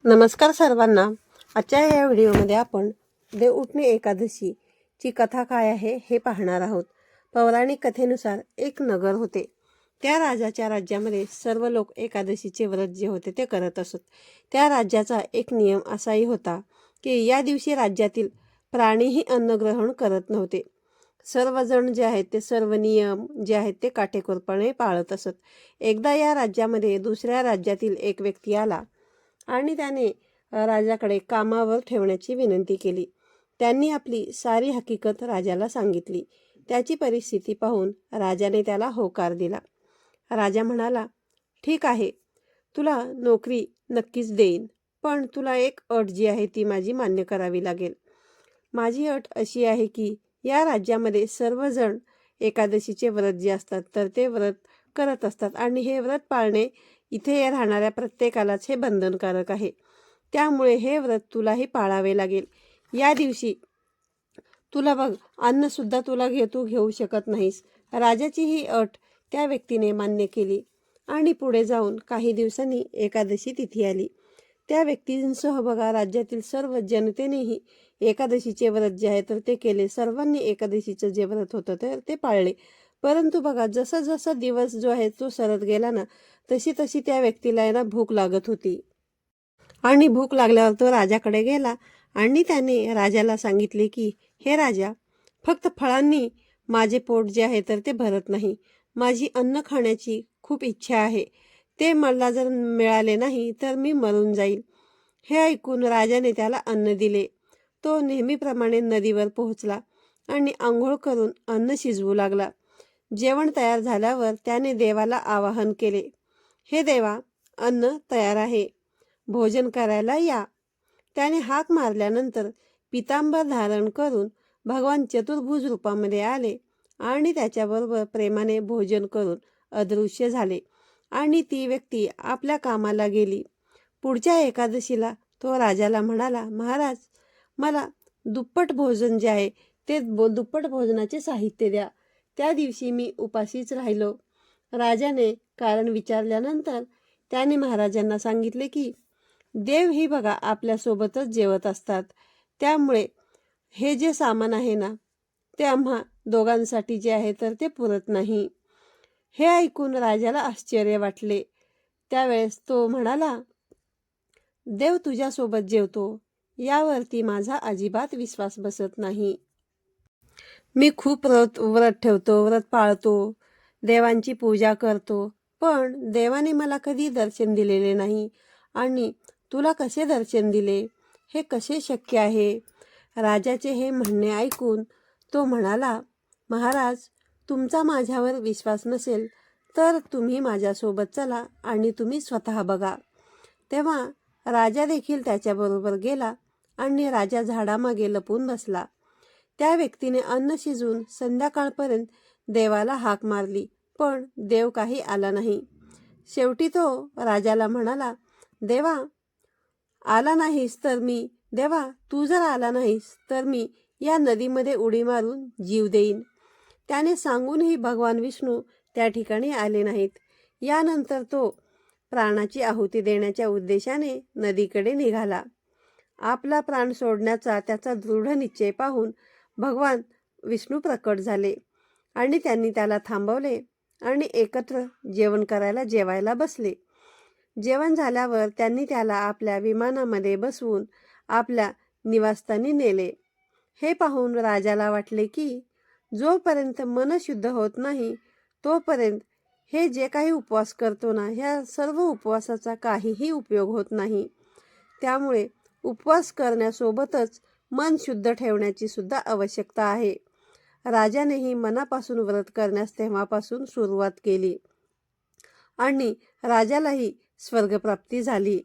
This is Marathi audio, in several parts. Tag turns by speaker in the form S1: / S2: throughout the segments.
S1: नमस्कार सर्वांना. आजच्या या व्हिडिओमध्ये आपण देवउठणी एकादशीची कथा काय आहे हे पाहणार आहोत. पौराणिक कथेनुसार एक नगर होते. त्या राजाच्या राज्यामध्ये सर्व लोक एकादशीचे व्रत जे होते ते करत असत. त्या राज्याचा एक नियम असाही होता की या दिवशी राज्यातील प्राणीही अन्न ग्रहण करत नव्हते. सर्वजण जे आहेत ते सर्व नियम जे आहेत ते काटेकोरपणे पाळत असत. एकदा या राज्यामध्ये दुसऱ्या राज्यातील एक व्यक्ती आला आणि त्याने राजाकडे कामावर ठेवण्याची विनंती केली. त्यांनी आपली सारी हकीकत राजाला सांगितली. त्याची परिस्थिती पाहून राजाने त्याला होकार दिला. राजा म्हणाला, ठीक आहे, तुला नोकरी नक्कीच देईन, पण तुला एक अट जी आहे ती माझी मान्य करावी लागेल. माझी अट अशी आहे की या राज्यामध्ये सर्वजण एकादशीचे व्रत जे असतात तर ते व्रत करत असतात आणि हे व्रत पाळणे इथे राहणाऱ्या प्रत्येकालाच हे बंधनकारक आहे. त्यामुळे हे व्रत तुलाही पाळावे लागेल. या दिवशी तुला बघ अन्नसुद्धा तुला तू घेऊ शकत नाहीस. राजाची ही अट त्या व्यक्तीने मान्य केली आणि पुढे जाऊन काही दिवसांनी एकादशी तिथी आली. त्या व्यक्तींसह बघा राज्यातील सर्व जनतेनेही एकादशीचे व्रत जे आहे तर ते केले. सर्वांनी एकादशीचं जे व्रत होतं तर ते पाळले. परंतु बघा जसा जसा दिवस जो आहे तो सरत गेला ना तशी तशी त्या व्यक्तीला ना भूक लागत होती आणि भूक लागल्यावर तो राजाकडे गेला आणि त्याने राजाला सांगितले की हे राजा, फक्त फळांनी माझे पोट जे आहे तर ते भरत नाही. माझी अन्न खाण्याची खूप इच्छा आहे. ते मला जर मिळाले नाही तर मी मरून जाईल. हे ऐकून राजाने त्याला अन्न दिले. तो नेहमीप्रमाणे नदीवर पोहोचला आणि आंघोळ करून अन्न शिजवू लागला. जेवण तयार झाल्यावर त्याने देवाला आवाहन केले, हे देवा, अन्न तयार आहे, भोजन करायला या. त्याने हाक मारल्यानंतर पितांबर धारण करून भगवान चतुर्भुज रूपामध्ये आले आणि त्याच्याबरोबर प्रेमाने भोजन करून अदृश्य झाले आणि ती व्यक्ती आपल्या कामाला गेली. पुढच्या एकादशीला तो राजाला म्हणाला, महाराज, मला दुप्पट भोजन जे आहे ते दुप्पट भोजनाचे साहित्य द्या. त्या दिवशी मी उपाशीच राहिलो. राजाने कारण विचारल्यानंतर त्याने महाराजांना सांगितले की देव ही बघा आपल्यासोबतच जेवत असतात. त्यामुळे हे जे सामान आहे ना ते आम्हा दोघांसाठी जे आहे तर ते पुरत नाही. हे ऐकून राजाला आश्चर्य वाटले. त्यावेळेस तो म्हणाला, देव तुझ्यासोबत जेवतो यावरती माझा अजिबात विश्वास बसत नाही. मी खूप व्रत ठेवतो, व्रत पाळतो, देवांची पूजा करतो, पण देवाने मला कधी दर्शन दिलेले नाही आणि तुला कसे दर्शन दिले, हे कसे शक्य आहे? राजाचे हे म्हणणे ऐकून तो म्हणाला, महाराज, तुमचा माझ्यावर विश्वास नसेल तर तुम्ही माझ्यासोबत चला आणि तुम्ही स्वतः बघा. तेव्हा राजा देखील त्याच्याबरोबर गेला आणि राजा झाडामागे लपून बसला. त्या व्यक्तीने अन्न शिजवून संध्याकाळपर्यंत देवाला हाक मारली, पण देव काही आला नाही. शेवटी तो राजाला म्हणाला, देवा, आला नाहीस तर मी देवा तू जर आला नाहीस तर मी या नदीमध्ये उडी मारून जीव देईन. त्याने सांगूनही भगवान विष्णू त्या ठिकाणी आले नाहीत. यानंतर तो प्राणाची आहुती देण्याच्या उद्देशाने नदीकडे निघाला. आपला प्राण सोडण्याचा त्याचा दृढ निश्चय पाहून भगवान विष्णू प्रकट झाले आणि त्यांनी त्याला थांबवले आणि एकत्र जेवण करायला जेवायला बसले. जेवण झाल्यावर त्यांनी त्याला आपल्या विमानामध्ये बसवून आपल्या निवासस्थानी नेले. हे पाहून राजाला वाटले की जोपर्यंत मन शुद्ध होत नाही तोपर्यंत हे जे काही उपवास करतो ना ह्या सर्व उपवासाचा काहीही उपयोग होत नाही. त्यामुळे उपवास करण्यासोबतच मन शुद्ध ठेवण्याची सुद्धा आवश्यकता आहे. राजानेही मनापासून व्रत करण्यास तेव्हापासून सुरुवात केली आणि राजालाही स्वर्गप्राप्ती झाली.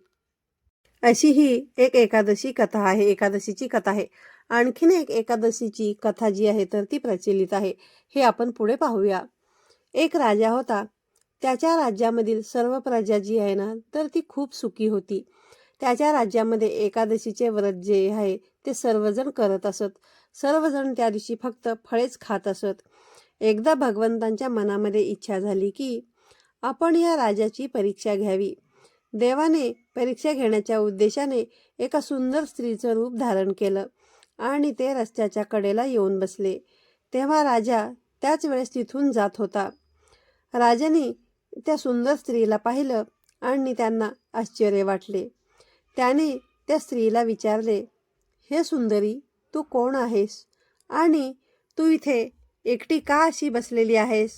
S1: अशी ही एक एकादशीची कथा आहे. आणखीन एक एकादशीची कथा जी आहे तर ती प्रचलित आहे. हे आपण पुढे पाहूया. एक राजा होता. त्याच्या राज्यामधील सर्व प्रजा जी आहे ना तर ती खूप सुखी होती. त्याच्या राज्यामध्ये एकादशीचे व्रत जे आहे ते सर्वजण करत असत. सर्वजण त्या दिवशी फक्त फळेच खात असत. एकदा भगवंतांच्या मनामध्ये इच्छा झाली की आपण या राजाची परीक्षा घ्यावी. देवाने परीक्षा घेण्याच्या उद्देशाने एका सुंदर स्त्रीचं रूप धारण केलं आणि ते रस्त्याच्या कडेला येऊन बसले. तेव्हा राजा त्याच वेळेस तिथून जात होता. राजाने त्या सुंदर स्त्रीला पाहिलं आणि त्यांना आश्चर्य वाटले. त्याने त्या स्त्रीला विचारले, हे सुंदरी, तू कोण आहेस आणि तू इथे एकटी का अशी बसलेली आहेस?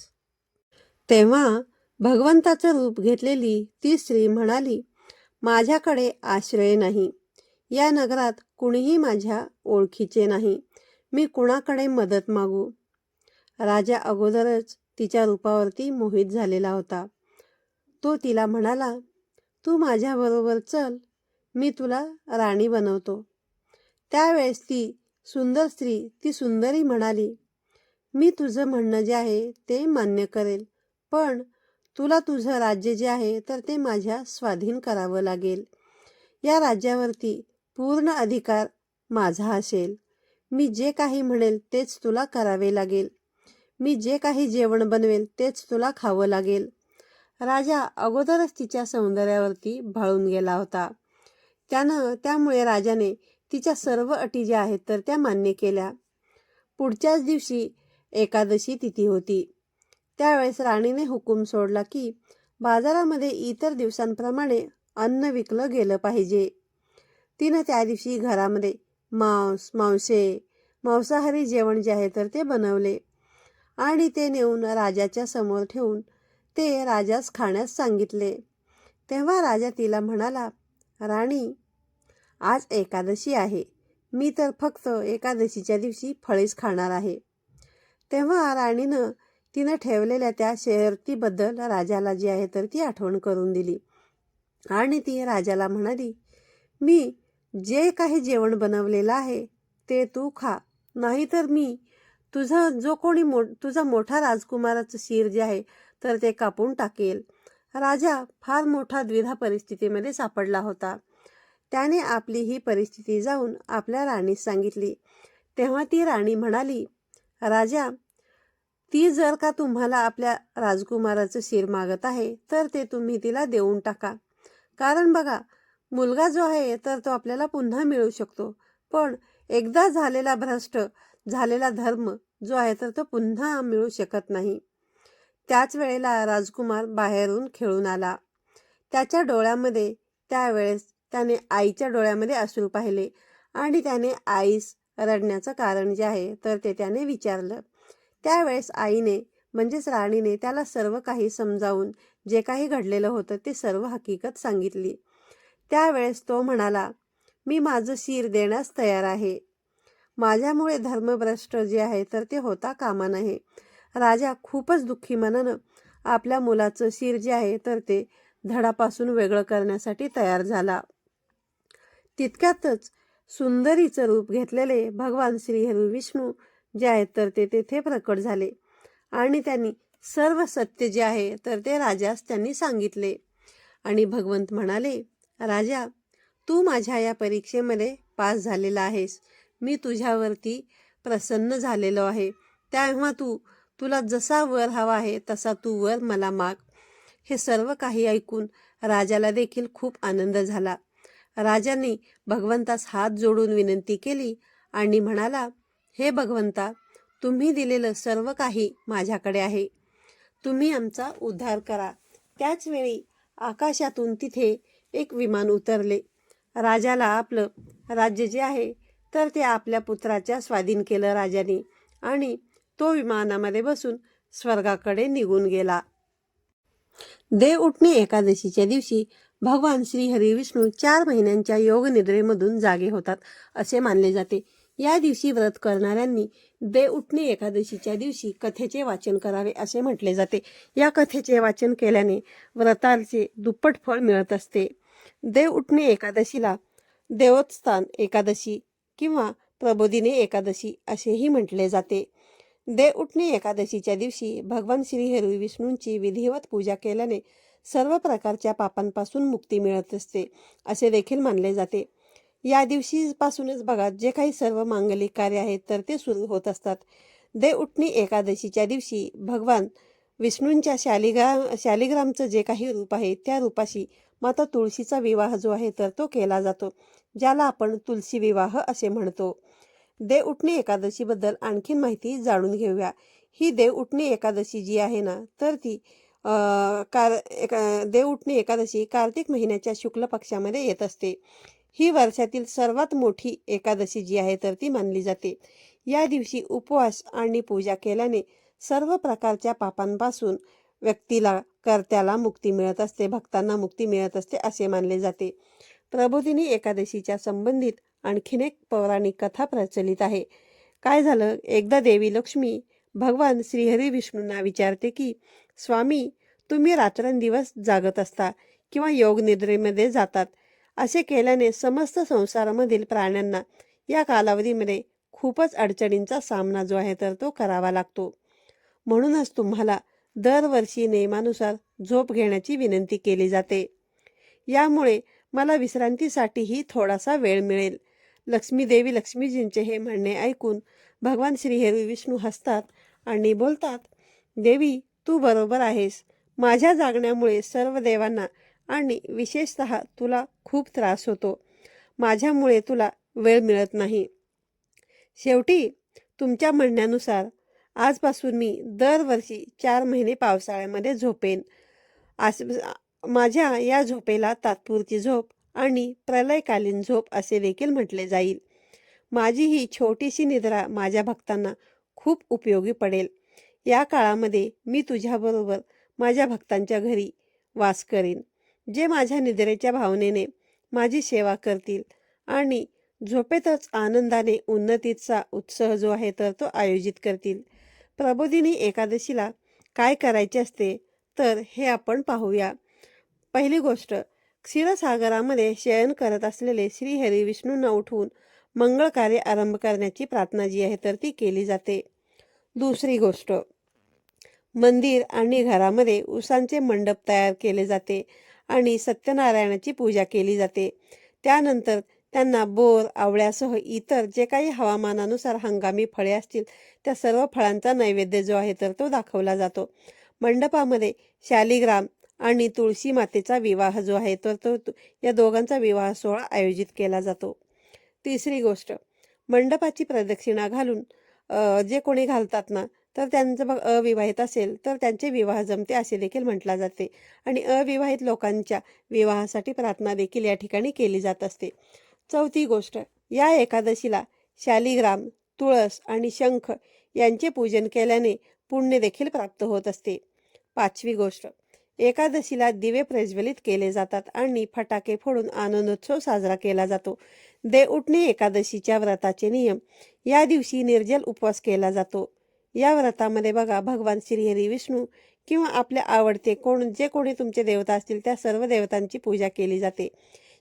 S1: तेव्हा भगवंताचं रूप घेतलेली ती स्त्री म्हणाली, माझ्याकडे आश्रय नाही. या नगरात कुणीही माझ्या ओळखीचे नाही. मी कुणाकडे मदत मागू? राजा अगोदरच तिच्या रूपावरती मोहित झालेला होता. तो तिला म्हणाला, तू माझ्याबरोबर चल, मी तुला राणी बनवतो. त्यावेळेस ती सुंदर स्त्री, ती सुंदरी म्हणाली, मी तुझं म्हणणं जे आहे ते मान्य करेल, पण तुला तुझं राज्य जे आहे तर ते माझ्या स्वाधीन करावं लागेल. या राज्यावरती पूर्ण अधिकार माझा असेल. मी जे काही म्हणेल तेच तुला करावे लागेल. मी जे काही जेवण बनवेल तेच तुला खावं लागेल. राजा अगोदरच तिच्या सौंदर्यावरती भाळून गेला होता. त्यामुळे राजाने तिच्या सर्व अटी ज्या आहेत तर त्या मान्य केल्या. पुढच्याच दिवशी एकादशी तिथी होती. त्यावेळेस राणीने हुकूम सोडला की बाजारामध्ये इतर दिवसांप्रमाणे अन्न विकलं गेलं पाहिजे. तिनं त्या दिवशी घरामध्ये मांसाहारी जेवण जे आहे तर ते बनवले आणि ते नेऊन राजाच्या समोर ठेवून ते राजास खाण्यास सांगितले. तेव्हा राजा तिला म्हणाला, राणी, आज एकादशी आहे. मी तर फक्त एकादशीच्या दिवशी फळेच खाणार आहे. तेव्हा राणीनं तिनं ठेवलेल्या त्या शर्तीबद्दल राजाला जी आहे तर ती आठवण करून दिली आणि ती राजाला म्हणाली, मी जे काही जेवण बनवलेलं आहे ते तू खा, नाहीतर मी तुझा मोठा राजकुमाराचं शिर जे आहे तर ते कापून टाकेल. राजा फार मोठा द्विधा परिस्थितीमध्ये सापडला होता. त्याने आपली ही परिस्थिती जाऊन आपल्या राणीस सांगितली. तेव्हा ती राणी म्हणाली, राजा, ती जर का तुम्हाला आपल्या राजकुमाराचं शिर मागत आहे तर ते तुम्ही तिला देऊन टाका. कारण बघा, मुलगा जो आहे तर तो आपल्याला पुन्हा मिळू शकतो, पण एकदा झालेला धर्म जो आहे तर तो पुन्हा मिळू शकत नाही. त्याच वेळेला राजकुमार बाहेरून खेळून आला. त्याच्या डोळ्यामध्ये त्यावेळेस त्याने आईच्या डोळ्यामध्ये अश्रू पाहिले आणि त्याने आईस रडण्याचं कारण जे आहे तर ते त्याने विचारलं. त्यावेळेस आईने म्हणजेच राणीने त्याला सर्व काही समजावून जे काही घडलेलं होतं ते सर्व हकीकत सांगितली. त्यावेळेस तो म्हणाला, मी माझं शिर देण्यास तयार आहे. माझ्यामुळे धर्मभ्रष्ट जे आहे तर ते होता कामा नये. राजा खूपच दुःखी मनानं आपल्या मुलाचं शिर जे आहे तर ते धडापासून वेगळं करण्यासाठी तयार झाला. तितक्यातच सुंदरीचं रूप घेतलेले भगवान श्रीहरी विष्णू जे आहेत तर ते तेथे प्रकट झाले आणि त्यांनी सर्व सत्य जे आहे तर ते राजास त्यांनी सांगितले. आणि भगवंत म्हणाले, राजा, तू माझ्या या परीक्षेमध्ये पास झालेला आहेस. मी तुझ्यावरती प्रसन्न झालेलो आहे. तेव्हा तुला जसा वर हवा आहे तसा तू वर मला माग. हे सर्व काही ऐकून राजाला देखील खूप आनंद झाला. राजाने भगवंतास हात जोडून विनंती केली आणि म्हणाला, हे भगवंता, तुम्ही दिलेलं सर्व काही माझ्याकडे आहे. तुम्ही आमचा उद्धार करा. त्याच वेळी आकाशातून तिथे एक विमान उतरले. राजाला आपलं राज्य जे आहे तर ते आपल्या पुत्राच्या स्वाधीन केलं राजाने आणि तो विमानामध्ये बसून स्वर्गाकडे निघून गेला. देव उठणे एकादशीच्या दिवशी भगवान श्रीहरी विष्णू 4 महिन्यांच्या योग निद्रेमधून जागे होतात असे मानले जाते. या दिवशी व्रत करणाऱ्यांनी देव उठणे एकादशीच्या दिवशी कथेचे वाचन करावे असे म्हटले जाते. या कथेचे वाचन केल्याने व्रताचे दुप्पट फळ मिळत असते. देव उठणे एकादशीला देवोत्थान एकादशी किंवा प्रबोधिनी एकादशी असेही म्हटले जाते. देव उठणे एकादशीच्या दिवशी भगवान श्रीहरी विष्णूंची विधिवत पूजा केल्याने सर्व प्रकारच्या पापांपासून मुक्ती मिळत असते असे देखील मानले जाते. या दिवशीपासूनच बघा, जे काही सर्व मांगलिक कार्य आहेत तर ते सुरू होत असतात. देव उठणे एकादशीच्या दिवशी भगवान विष्णूंच्या शालिग्रामचं जे काही रूप आहे त्या रूपाशी माता तुळशीचा विवाह जो आहे तर तो केला जातो, ज्याला आपण तुलसी विवाह असे म्हणतो. देवउठणी एकादशीबद्दल आणखीन माहिती जाणून घेऊया. ही देवउठणी एकादशी जी आहे ना, तर ती देवउठणी एकादशी कार्तिक महिन्याच्या शुक्ल पक्षामध्ये येत असते. ही वर्षातील सर्वात मोठी एकादशी जी आहे तर ती मानली जाते. या दिवशी उपवास आणि पूजा केल्याने सर्व प्रकारच्या पापांपासून व्यक्तीला, कर्त्याला मुक्ती मिळत असते, भक्तांना मुक्ती मिळत असते असे मानले जाते. प्रबोधिनी एकादशीच्या संबंधित आणखीन एक पौराणिक कथा प्रचलित आहे. काय झालं, एकदा देवी लक्ष्मी भगवान श्रीहरी विष्णूंना विचारते की, स्वामी, तुम्ही रात्रंदिवस जागत असता किंवा योग निद्रेमध्ये जातात. असे केल्याने समस्त संसारामधील प्राण्यांना या कालावधीमध्ये खूपच अडचणींचा सामना जो आहे तर तो करावा लागतो. म्हणूनच तुम्हाला दरवर्षी नियमानुसार झोप घेण्याची विनंती केली जाते. यामुळे मला विश्रांतीसाठीही थोडासा वेळ मिळेल. देवी लक्ष्मीजींचे हे म्हणणे ऐकून भगवान श्रीहरी विष्णू हसतात आणि बोलतात, देवी, तू बरोबर आहेस. माझ्या जागण्यामुळे सर्व देवांना आणि विशेषतः तुला खूप त्रास होतो. माझ्यामुळे तुला वेळ मिळत नाही. शेवटी तुमच्या म्हणण्यानुसार आजपासून मी दरवर्षी 4 महिने पावसाळ्यामध्ये झोपेन. माझ्या या झोपेला तात्पुरती झोप आणि प्रलयकालीन झोप असे देखील म्हटले जाईल. माझी ही छोटीशी निद्रा माझ्या भक्तांना खूप उपयोगी पडेल. या काळामध्ये मी तुझ्याबरोबर माझ्या भक्तांच्या घरी वास करीन, जे माझ्या निद्रेच्या भावनेने माझी सेवा करतील आणि झोपेतच आनंदाने उन्नतीचा उत्सव जो आहे तर तो आयोजित करतील. प्रबोधिनी एकादशीला काय करायचे असते तर हे आपण पाहूया. पहिली गोष्ट, क्षीरसागरामध्ये शयन करत असलेले श्री हरी विष्णूंना उठवून मंगळ कार्य आरंभ करण्याची प्रार्थना जी आहे तर ती केली जाते. दुसरी गोष्ट, मंदिर आणि घरामध्ये उसांचे मंडप तयार केले जाते आणि सत्यनारायणाची पूजा केली जाते. त्यानंतर त्यांना बोर, आवळ्यासह इतर जे काही हवामानानुसार हंगामी फळे असतील त्या सर्व फळांचा नैवेद्य जो आहे तर तो दाखवला जातो. मंडपामध्ये शालिग्राम आणि तुळशी मातेचा विवाह जो आहे तर तो या दोघांचा विवाह सोहळा आयोजित केला जातो. तिसरी गोष्ट, मंडपाची प्रदक्षिणा घालून जे कोणी घालतात ना, तर त्यांचं बघ अविवाहित असेल तर त्यांचे विवाह जमते असे देखील म्हटले जाते आणि अविवाहित लोकांच्या विवाहासाठी प्रार्थना देखील या ठिकाणी केली जात असते. चौथी गोष्ट, या एकादशीला शालिग्राम, तुळस आणि शंख यांचे पूजन केल्याने पुण्य देखील प्राप्त होत असते. पाचवी गोष्ट, एकादशीला दिवे प्रज्वलित केले जातात आणि फटाके फोडून आनंदोत्सव साजरा केला जातो. देवउठणी एकादशीच्या व्रताचे नियम, या दिवशी निर्जल उपवास केला जातो. या व्रतामध्ये बघा, भगवान श्रीहरी विष्णू किंवा आपले आवडते जे कोणी तुमचे देवता असतील त्या सर्व देवतांची पूजा केली जाते.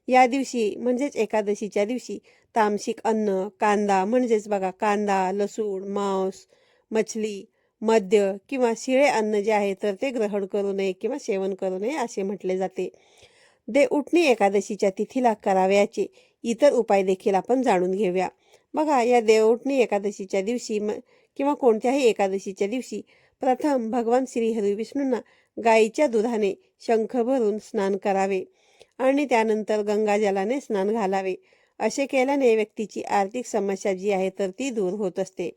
S1: या दिवशी म्हणजेच एकादशीच्या दिवशी तामसिक अन्न, कांदा म्हणजेच बघा कांदा, लसूण, मांस, मछली, मद्य किंवा शिळे अन्न जे आहे तर ते ग्रहण करू नये किंवा सेवन करू नये असे म्हटले जाते. देवउठणी एकादशीच्या तिथीला करावयाचे इतर उपाय देखील आपण जाणून घेऊया. बघा, या देवउठणी एकादशीच्या दिवशी किंवा कोणत्याही एकादशीच्या दिवशी प्रथम भगवान श्री हरी विष्णूंना गाईच्या दुधाने शंख भरून स्नान करावे आणि त्यानंतर गंगाजलाने स्नान घालावे. असे केल्याने व्यक्तीची आर्थिक समस्या जी आहे तर ती दूर होत असते.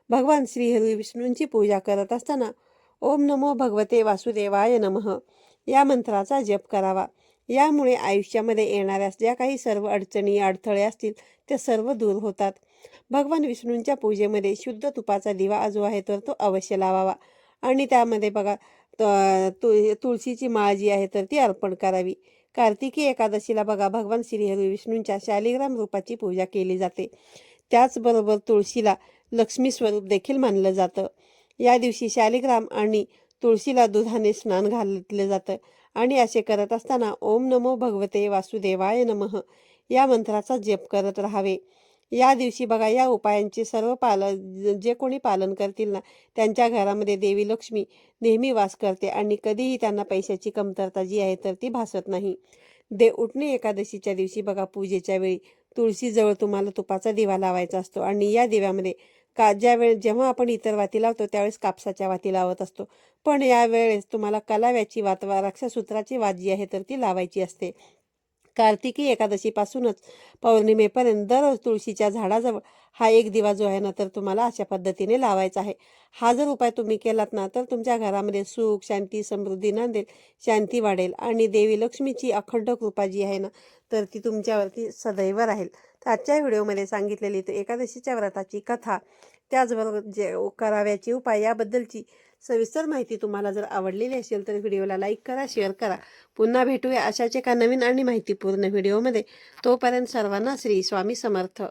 S1: भगवान श्री हरी विष्णूंची पूजा करत असताना ओम नमो भगवते वासुदेवाय नमः या मंत्राचा जप करावा. यामुळे आयुष्यामध्ये येणाऱ्या ज्या काही सर्व अडचणी, अडथळे असतील ते सर्व दूर होतात. भगवान विष्णूंच्या पूजेमध्ये शुद्ध तुपाचा दिवा जो आहे तर तो अवश्य लावावा आणि त्यामध्ये बघा तुळशीची माळ जी आहे तर ती अर्पण करावी. कार्तिकी एकादशीला बघा, भगवान श्रीहरी विष्णूंच्या शालिग्राम रूपाची पूजा केली जाते. त्याचबरोबर तुळशीला लक्ष्मी स्वरूप देखील मानलं जातं. या दिवशी शालिग्राम आणि तुळशीला दुधाने स्नान घातलं जातं आणि असे करत असताना ओम नमो भगवते वासुदेवाय नमः या मंत्राचा जप करत राहावे. या दिवशी बघा, या उपायांचे सर्व जे कोणी पालन करतील ना, त्यांच्या घरामध्ये देवी लक्ष्मी नेहमी वास करते आणि कधीही त्यांना पैशाची कमतरता जी आहे तर ती भासत नाही. देवउठणी एकादशीच्या दिवशी बघा, पूजेच्या वेळी तुळशीजवळ तुम्हाला तुपाचा दिवा लावायचा असतो आणि या दिव्यामध्ये जेव्हा आपण इतर वाती लावतो त्यावेळेस कापसाच्या वाती लावत असतो, पण यावेळेस तुम्हाला कलाव्याची वात वा रक्षासूत्राची वात जी आहे तर ती लावायची असते. कार्तिकी एकादशीपासूनच पौर्णिमेपर्यंत दररोज तुळशीच्या झाडाजवळ हा एक दिवा जो आहे ना तर तुम्हाला अशा पद्धतीने लावायचा आहे. हा जर उपाय तुम्ही केलात ना तर तुमच्या घरामध्ये सुख, शांती, समृद्धी नांदेल, शांती वाढेल आणि देवी लक्ष्मीची अखंड कृपा जी आहे ना तर ती तुमच्यावरती सदैव राहील. तर आजच्या व्हिडिओमध्ये सांगितलेली तर एकादशीच्या व्रताची कथा, त्याचबरोबर जे कराव्याचे उपाय याबद्दलची सविस्तर माहिती तुम्हाला जर आवडलेली असेल तर व्हिडिओला लाईक करा, शेअर करा. पुन्हा भेटूया अशाच एका नवीन आणि माहितीपूर्ण व्हिडिओमध्ये. तोपर्यंत सर्वांना श्री स्वामी समर्थ.